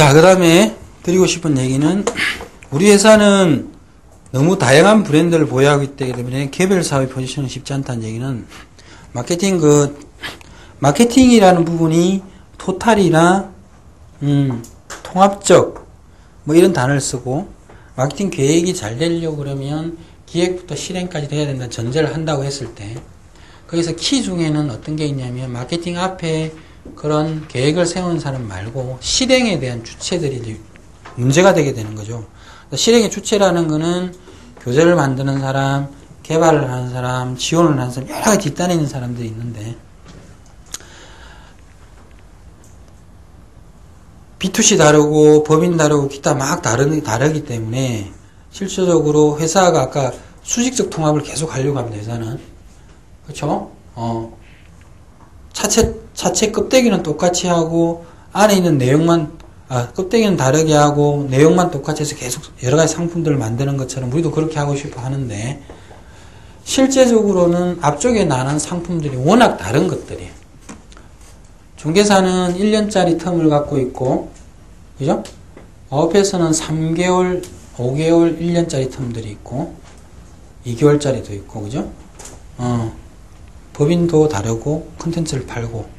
자, 그 다음에 드리고 싶은 얘기는 우리 회사는 너무 다양한 브랜드를 보유하고 있기 때문에 개별 사업의 포지션이 쉽지 않다는 얘기는 마케팅이라는 부분이 토탈이나 통합적 뭐 이런 단어를 쓰고 마케팅 계획이 잘 되려고 그러면 기획부터 실행까지 해야 된다는 전제를 한다고 했을 때 거기서 키 중에는 어떤 게 있냐면 마케팅 앞에 그런 계획을 세우는 사람 말고 실행에 대한 주체들이 이제 문제가 되게 되는 거죠. 실행의 주체라는 거는 교재를 만드는 사람, 개발을 하는 사람, 지원을 하는 사람, 여러 가지 뒷단에 있는 사람들이 있는데 B2C 다르고 법인 다르고 기타 막 다르기 때문에 실질적으로 회사가 아까 수직적 통합을 계속 하려고 합니다. 회사는. 그렇죠? 차체 껍데기는 똑같이 하고 안에 있는 내용만 껍데기는 다르게 하고 내용만 똑같이 해서 계속 여러 가지 상품들을 만드는 것처럼 우리도 그렇게 하고 싶어 하는데 실제적으로는 앞쪽에 나는 상품들이 워낙 다른 것들이에요. 중개사는 1년짜리 텀을 갖고 있고, 그죠? 어업에서는 3개월, 5개월, 1년짜리 텀들이 있고, 2개월짜리도 있고, 그죠? 법인도 다르고, 콘텐츠를 팔고,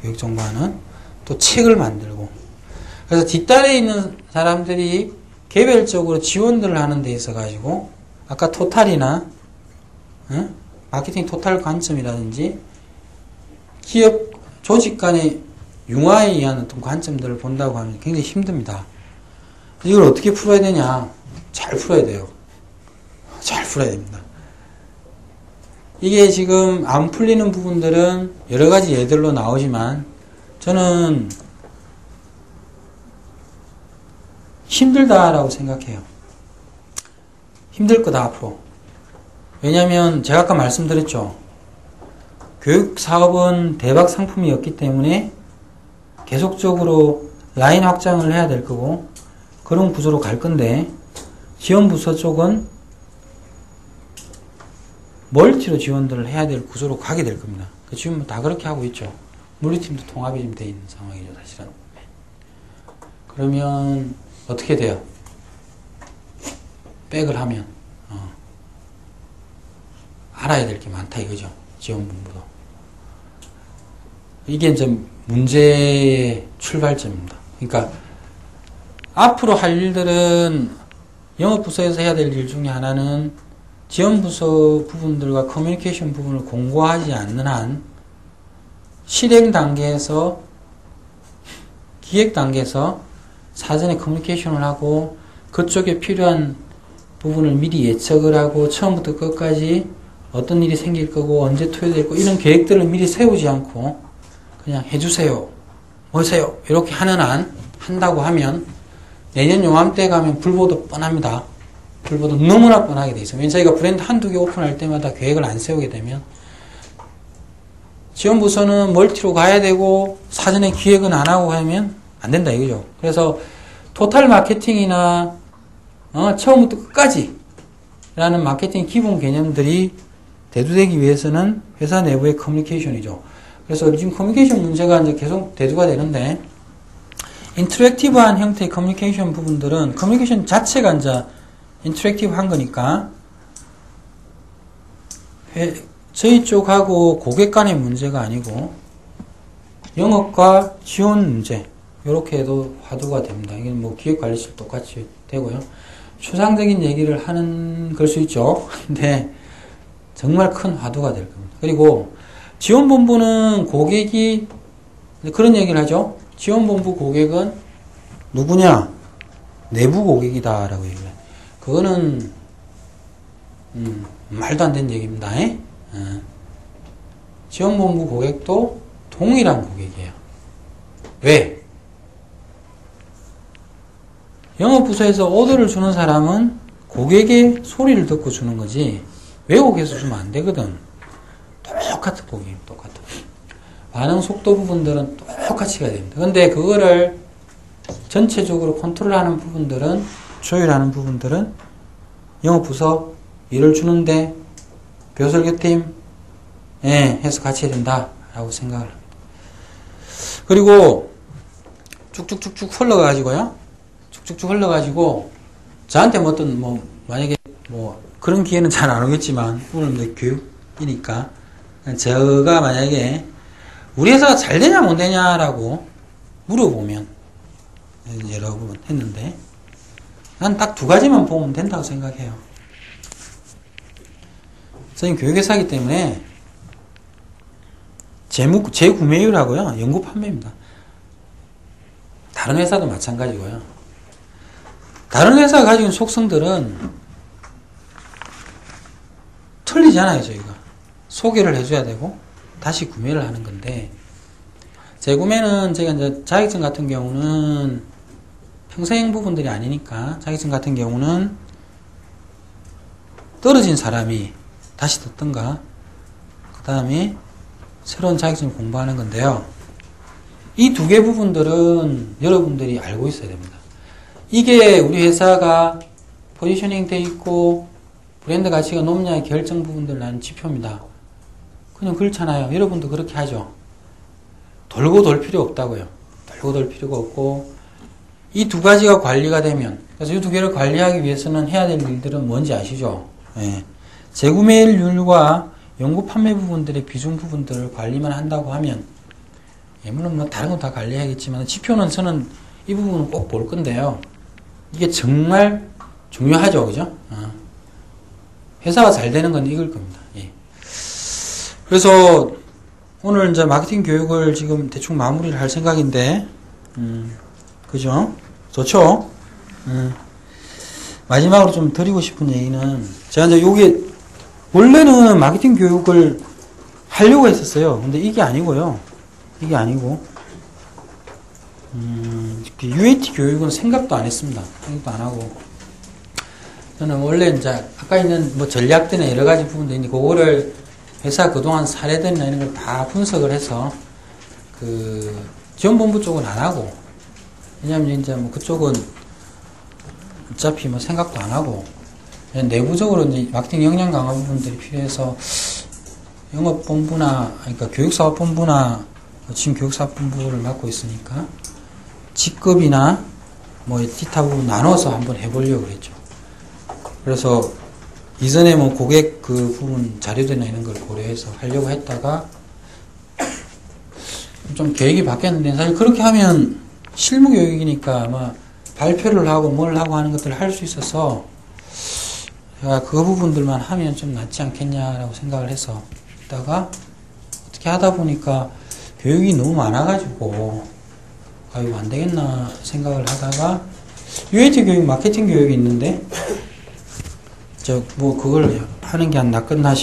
교육 정보하는, 또 책을 만들고. 그래서 뒷단에 있는 사람들이 개별적으로 지원들을 하는 데 있어가지고, 아까 토탈이나, 마케팅 토탈 관점이라든지, 기업, 조직 간의 융화에 의한 어떤 관점들을 본다고 하면 굉장히 힘듭니다. 이걸 어떻게 풀어야 되냐? 잘 풀어야 돼요. 잘 풀어야 됩니다. 이게 지금 안 풀리는 부분들은 여러 가지 예들로 나오지만 저는 힘들다라고 생각해요. 힘들 거다 앞으로. 왜냐하면 제가 아까 말씀드렸죠. 교육 사업은 대박 상품이었기 때문에 계속적으로 라인 확장을 해야 될 거고 그런 구조로 갈 건데 지원부서 쪽은 멀티로 지원들을 해야 될 구조로 가게 될 겁니다. 지금 다 그렇게 하고 있죠. 물리팀도 통합이 좀 돼 있는 상황이죠, 사실은. 그러면 어떻게 돼요? 백을 하면 알아야 될 게 많다 이거죠. 지원본부도. 이게 이제 문제의 출발점입니다. 그러니까 앞으로 할 일들은 영업부서에서 해야 될 일 중에 하나는 지원부서 부분들과 커뮤니케이션 부분을 공고하지 않는 한 실행 단계에서 기획 단계에서 사전에 커뮤니케이션을 하고 그쪽에 필요한 부분을 미리 예측을 하고 처음부터 끝까지 어떤 일이 생길 거고 언제 투여될 거고 이런 계획들을 미리 세우지 않고 그냥 해주세요, 뭐세요 이렇게 하는 한 한다고 하면 내년 요맘때 가면 불보듯 뻔합니다. 불보듯 너무나 뻔하게 돼 있어요. 왜냐면 저희가 브랜드 한두 개 오픈할 때마다 계획을 안 세우게 되면 지원부서는 멀티로 가야 되고 사전에 기획은 안 하고 가면 안 된다 이거죠. 그래서 토탈 마케팅이나 처음부터 끝까지 라는 마케팅 기본 개념들이 대두되기 위해서는 회사 내부의 커뮤니케이션이죠. 그래서 지금 커뮤니케이션 문제가 이제 계속 대두가 되는데, 인터랙티브한 형태의 커뮤니케이션 부분들은 커뮤니케이션 자체가 이제 인터랙티브한 거니까, 저희 쪽하고 고객 간의 문제가 아니고, 영업과 지원 문제, 이렇게 해도 화두가 됩니다. 이게 뭐 기획관리실 똑같이 되고요. 추상적인 얘기를 하는 걸 수 있죠. 근데 정말 큰 화두가 될 겁니다. 그리고 지원본부는 고객이 그런 얘기를 하죠. 지원본부 고객은 누구냐? 내부 고객이다 라고 얘기해요. 그거는 말도 안 되는 얘기입니다. 지원본부 고객도 동일한 고객이에요. 왜? 영업부서에서 오더를 주는 사람은 고객의 소리를 듣고 주는 거지 왜곡해서 주면 안 되거든. 똑같은 고객이에요. 똑같은. 반응 속도 부분들은 똑같이 가야 됩니다. 근데 그거를 전체적으로 컨트롤하는 부분들은, 조율하는 부분들은 영업부서 일을 주는데 교설교팀 해서 같이 해야 된다라고 생각을 합니다. 그리고 쭉쭉쭉쭉 흘러가지고요. 쭉쭉쭉 흘러가지고 저한테 뭐 어떤 만약에 그런 기회는 잘 안 오겠지만 오늘 교육이니까 제가 만약에 우리 회사가 잘 되냐 못 되냐라고 물어보면 여러 번 했는데 난 딱 두 가지만 보면 된다고 생각해요. 저희는 교육회사이기 때문에 재구매율하고요 연구 판매입니다. 다른 회사도 마찬가지고요. 다른 회사가 가지고 있는 속성들은 틀리잖아요. 저희가 소개를 해줘야 되고 다시 구매를 하는 건데, 재구매는 제가 이제 자격증 같은 경우는 평생 부분들이 아니니까 자격증 같은 경우는 떨어진 사람이 다시 듣던가 그 다음에 새로운 자격증을 공부하는 건데요. 이 두 개 부분들은 여러분들이 알고 있어야 됩니다. 이게 우리 회사가 포지셔닝 돼 있고 브랜드 가치가 높냐의 결정 부분들 나는 지표입니다. 그냥 그렇잖아요. 여러분도 그렇게 하죠. 돌고 돌 필요 없다고요. 돌고 돌 필요가 없고, 이 두 가지가 관리가 되면, 그래서 이 두 개를 관리하기 위해서는 해야 될 일들은 뭔지 아시죠? 예. 재구매율과 연구 판매 부분들의 비중 부분들을 관리만 한다고 하면, 예, 물론 뭐 다른 건 다 관리해야겠지만 지표는 저는 이 부분은 꼭 볼 건데요. 이게 정말 중요하죠, 그죠? 회사가 잘 되는 건 이걸 겁니다. 예. 그래서 오늘 이제 마케팅 교육을 지금 대충 마무리를 할 생각인데, 그죠? 좋죠? 마지막으로 좀 드리고 싶은 얘기는, 제가 이제 요게 원래는 마케팅 교육을 하려고 했었어요. 근데 이게 아니고요. 이게 아니고, UAT 교육은 생각도 안 했습니다. 생각도 안 하고. 저는 원래 이제 아까 있는 뭐 전략들이나 여러 가지 부분도 있는데, 그거를 회사 그동안 사례들이나 이런 걸 다 분석을 해서, 지원본부 쪽은 안 하고, 왜냐면 이제 뭐 그쪽은 어차피 뭐 생각도 안 하고, 내부적으로 이제 마케팅 역량 강화 부분들이 필요해서, 영업본부나, 그러니까 교육사업본부나, 지금 교육사업본부를 맡고 있으니까, 직급이나 뭐 기타 부분 나눠서 한번 해보려고 그랬죠. 그래서 이전에 뭐 고객 그 부분 자료들이나 이런 걸 고려해서 하려고 했다가 좀 계획이 바뀌었는데, 사실 그렇게 하면 실무 교육이니까 아마 발표를 하고 뭘 하고 하는 것들을 할 수 있어서 제가 그 부분들만 하면 좀 낫지 않겠냐라고 생각을 해서 있다가 어떻게 하다 보니까 교육이 너무 많아가지고 이거 안 되겠나 생각을 하다가 UAT 교육, 마케팅 교육이 있는데 뭐 그걸 하는 게 안 낫겠나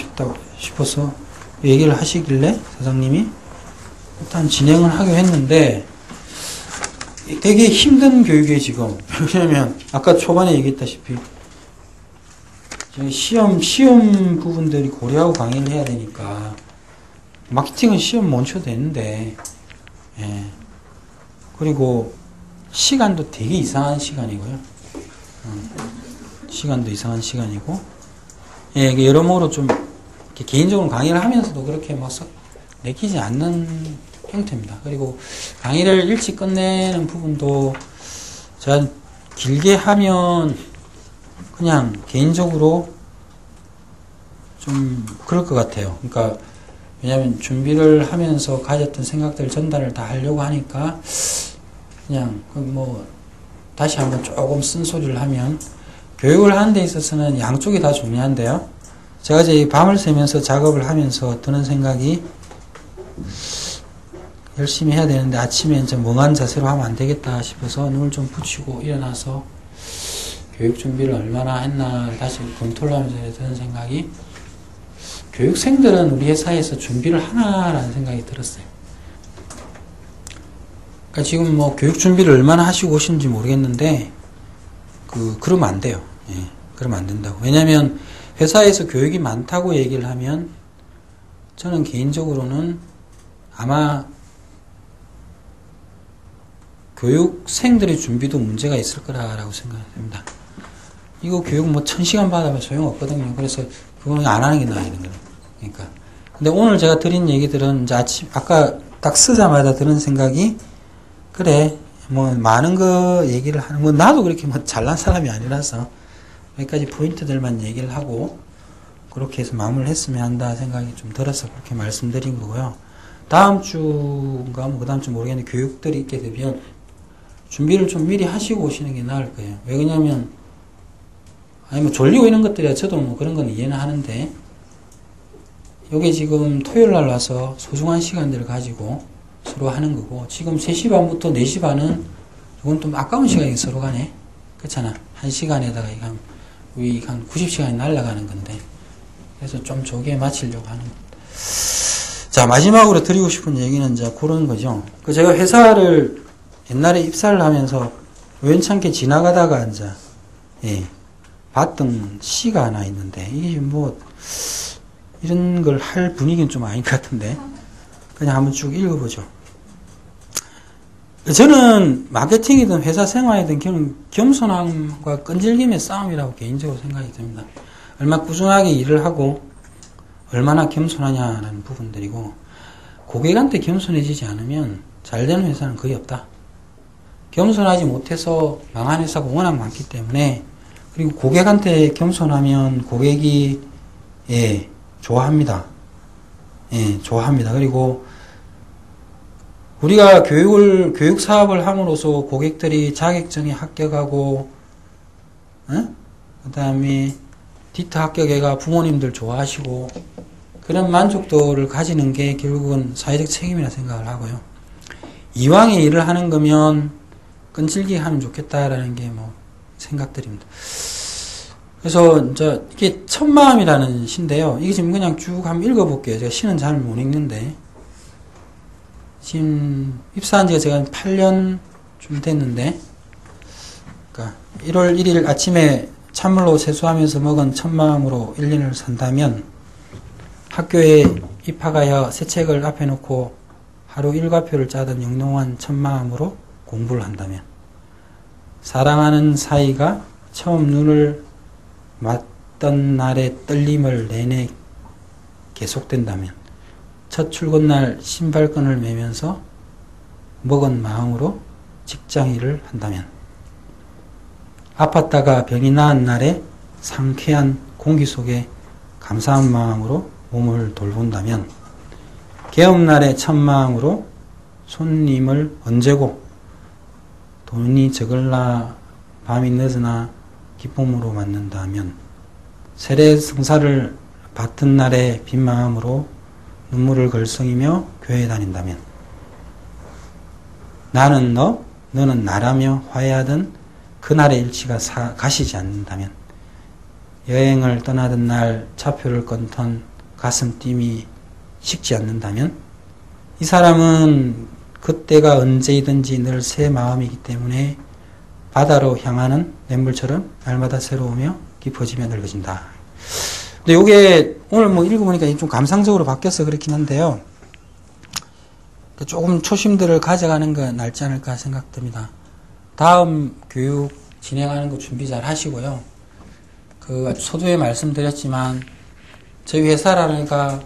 싶어서 얘기를 하시길래 사장님이 일단 진행을 하기로 했는데, 되게 힘든 교육이에요 지금. 왜냐면 아까 초반에 얘기했다시피 시험 부분들이 고려하고 강의를 해야 되니까, 마케팅은 시험 못 쳐도 되는데, 예. 그리고 시간도 되게 이상한 시간이고요. 시간도 이상한 시간이고, 예, 여러모로 좀 개인적으로 강의를 하면서도 그렇게 막 썩 내키지 않는 형태입니다. 그리고 강의를 일찍 끝내는 부분도 제가 길게 하면 그냥 개인적으로 좀 그럴 것 같아요. 그러니까 왜냐하면 준비를 하면서 가졌던 생각들 전달을 다 하려고 하니까 그냥 뭐 다시 한번 조금 쓴소리를 하면, 교육을 하는 데 있어서는 양쪽이 다 중요한데요. 제가 이제 밤을 새면서 작업을 하면서 드는 생각이, 열심히 해야 되는데 아침에 이제 멍한 자세로 하면 안 되겠다 싶어서 눈을 좀 붙이고 일어나서 교육 준비를 얼마나 했나 다시 검토를 하면서 드는 생각이, 교육생들은 우리 회사에서 준비를 하나라는 생각이 들었어요. 그러니까 지금 뭐 교육 준비를 얼마나 하시고 오신지 모르겠는데, 그러면 안 돼요. 예, 그러면 안 된다고. 왜냐면 회사에서 교육이 많다고 얘기를 하면 저는 개인적으로는 아마 교육생들의 준비도 문제가 있을 거라고 생각합니다. 이거 교육 뭐 1000시간 받아면 소용없거든요. 그래서 그거는 안 하는 게 나아요. 그러니까. 근데 오늘 제가 드린 얘기들은 이제 아까 딱 쓰자마자 드는 생각이, 그래, 뭐 많은 거 얘기를 하는, 뭐 나도 그렇게 뭐 잘난 사람이 아니라서 몇 가지 포인트들만 얘기를 하고 그렇게 해서 마무리를 했으면 한다 생각이 좀 들어서 그렇게 말씀드린 거고요. 다음 주인가 뭐 그 다음 주 모르겠는데 교육들이 있게 되면 준비를 좀 미리 하시고 오시는 게 나을 거예요. 왜 그러냐면 아니 뭐 졸리고 이런 것들이야 저도 뭐 그런 건 이해는 하는데 요게 지금 토요일 날 와서 소중한 시간들을 가지고 서로 하는 거고 지금 3시 반부터 4시 반은 이건 좀 아까운 시간이 서로 가네. 그렇잖아. 1시간에다가 한 90시간이 날아가는 건데 그래서 좀 조기에 마치려고 하는 겁니다. 자, 마지막으로 드리고 싶은 얘기는 이제 그런 거죠. 그 제가 회사를 옛날에 입사를 하면서 우연찮게 지나가다가 이제 봤던 시가 하나 있는데 이게 뭐 이런 걸 할 분위기는 좀 아닌 것 같은데 그냥 한번 쭉 읽어보죠. 저는 마케팅이든 회사 생활이든 겸손함과 끈질김의 싸움이라고 개인적으로 생각이 듭니다. 얼마나 꾸준하게 일을 하고 얼마나 겸손하냐는 부분들이고 고객한테 겸손해지지 않으면 잘되는 회사는 거의 없다. 겸손하지 못해서 망한 회사가 워낙 많기 때문에 그리고 고객한테 겸손하면 고객이 좋아합니다. 좋아합니다. 그리고 우리가 교육 사업을 함으로써 고객들이 자격증에 합격하고, 그 다음에 디트 합격해가 부모님들 좋아하시고, 그런 만족도를 가지는 게 결국은 사회적 책임이라 생각을 하고요. 이왕에 일을 하는 거면 끈질기게 하면 좋겠다라는 게 뭐 생각들입니다. 그래서 이제 이게 첫마음이라는 시인데요. 이게 지금 그냥 쭉 한번 읽어볼게요. 제가 시는 잘 못 읽는데. 지금 입사한 지가 제가 8년쯤 됐는데, 그러니까 1월 1일 아침에 찬물로 세수하면서 먹은 첫마음으로 1년을 산다면, 학교에 입학하여 새 책을 앞에 놓고 하루 일과표를 짜던 영롱한 첫마음으로 공부를 한다면, 사랑하는 사이가 처음 눈을 맞던 날의 떨림을 내내 계속된다면, 첫 출근날 신발끈을 매면서 먹은 마음으로 직장일을 한다면, 아팠다가 병이 나은 날에 상쾌한 공기 속에 감사한 마음으로 몸을 돌본다면, 개업날의 첫 마음으로 손님을 언제고 돈이 적을라 밤이 늦으나 기쁨으로 맞는다면, 세례성사를 받은 날의 빈 마음으로 눈물을 걸성이며 교회에 다닌다면, 나는 너, 너는 나라며 화해하던 그날의 일치가 가시지 않는다면, 여행을 떠나던 날 차표를 끊던 가슴 띠이 식지 않는다면, 이 사람은 그때가 언제이든지 늘 새 마음이기 때문에 바다로 향하는 냇물처럼 날마다 새로우며 깊어지며 늙어진다. 근데 요게 오늘 뭐 읽어보니까 좀 감상적으로 바뀌어서 그렇긴 한데요. 조금 초심들을 가져가는 거 낫지 않을까 생각됩니다. 다음 교육 진행하는 거 준비 잘 하시고요. 그 소두에 말씀드렸지만 저희 회사라니까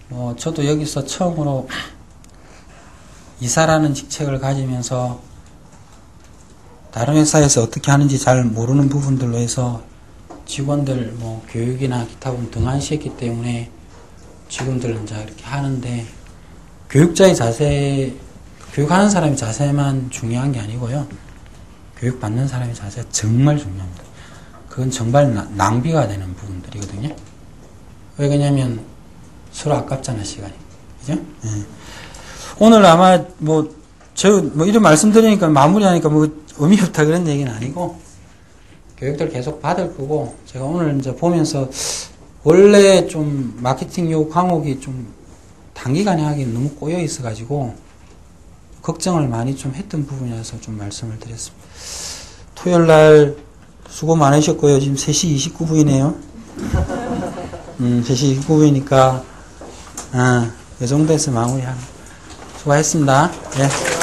뭐 저도 여기서 처음으로 이사라는 직책을 가지면서 다른 회사에서 어떻게 하는지 잘 모르는 부분들로 해서 직원들 뭐 교육이나 기타 부분 등한시했기 때문에 지금들은 이제 이렇게 하는데, 교육자의 자세, 교육하는 사람의 자세만 중요한 게 아니고요. 교육받는 사람의 자세가 정말 중요합니다. 그건 정말 낭비가 되는 부분들이거든요. 왜 그러냐면 서로 아깝잖아, 시간이. 그죠? 네. 오늘 아마 뭐 이런 말씀 드리니까 마무리하니까 뭐 의미 없다 그런 얘기는 아니고, 교육들 계속 받을 거고, 제가 오늘 이제 보면서 원래 좀 마케팅 요 과목이 좀 단기간에 하기엔 너무 꼬여 있어가지고 걱정을 많이 좀 했던 부분이라서 좀 말씀을 드렸습니다. 토요일 날 수고 많으셨고요. 지금 3시 29분이네요. 3시 29분이니까 이 정도에서 마무리하는. 수고하셨습니다. 예.